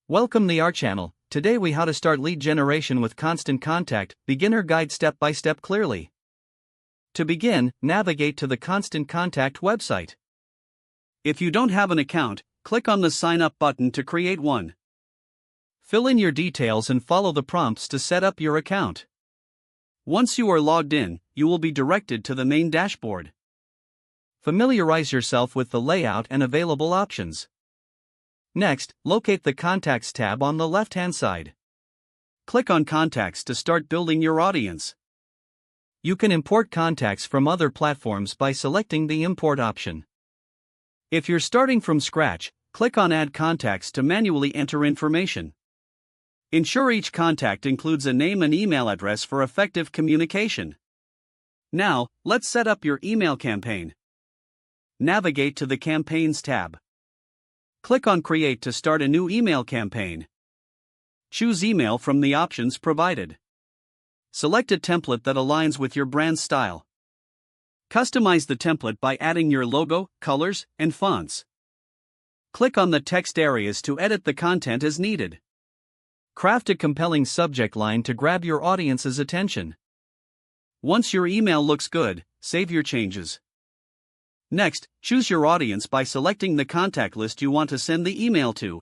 Welcome to our channel. Today we how to start lead generation with Constant Contact, beginner guide step by step clearly. To begin, navigate to the Constant Contact website. If you don't have an account, click on the sign up button to create one. Fill in your details and follow the prompts to set up your account. Once you are logged in, you will be directed to the main dashboard. Familiarize yourself with the layout and available options. Next, locate the Contacts tab on the left-hand side. Click on Contacts to start building your audience. You can import contacts from other platforms by selecting the Import option. If you're starting from scratch, click on Add Contacts to manually enter information. Ensure each contact includes a name and email address for effective communication. Now, let's set up your email campaign. Navigate to the Campaigns tab. Click on Create to start a new email campaign. Choose email from the options provided. Select a template that aligns with your brand style. Customize the template by adding your logo, colors, and fonts. Click on the text areas to edit the content as needed. Craft a compelling subject line to grab your audience's attention. Once your email looks good, save your changes. Next, choose your audience by selecting the contact list you want to send the email to.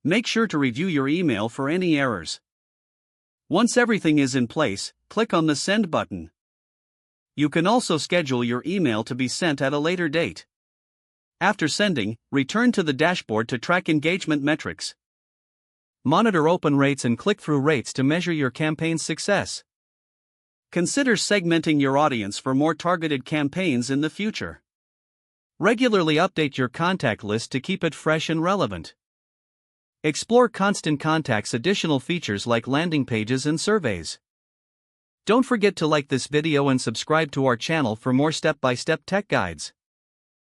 Make sure to review your email for any errors. Once everything is in place, click on the Send button. You can also schedule your email to be sent at a later date. After sending, return to the dashboard to track engagement metrics. Monitor open rates and click-through rates to measure your campaign's success. Consider segmenting your audience for more targeted campaigns in the future. Regularly update your contact list to keep it fresh and relevant. Explore Constant Contact's additional features like landing pages and surveys. Don't forget to like this video and subscribe to our channel for more step-by-step tech guides.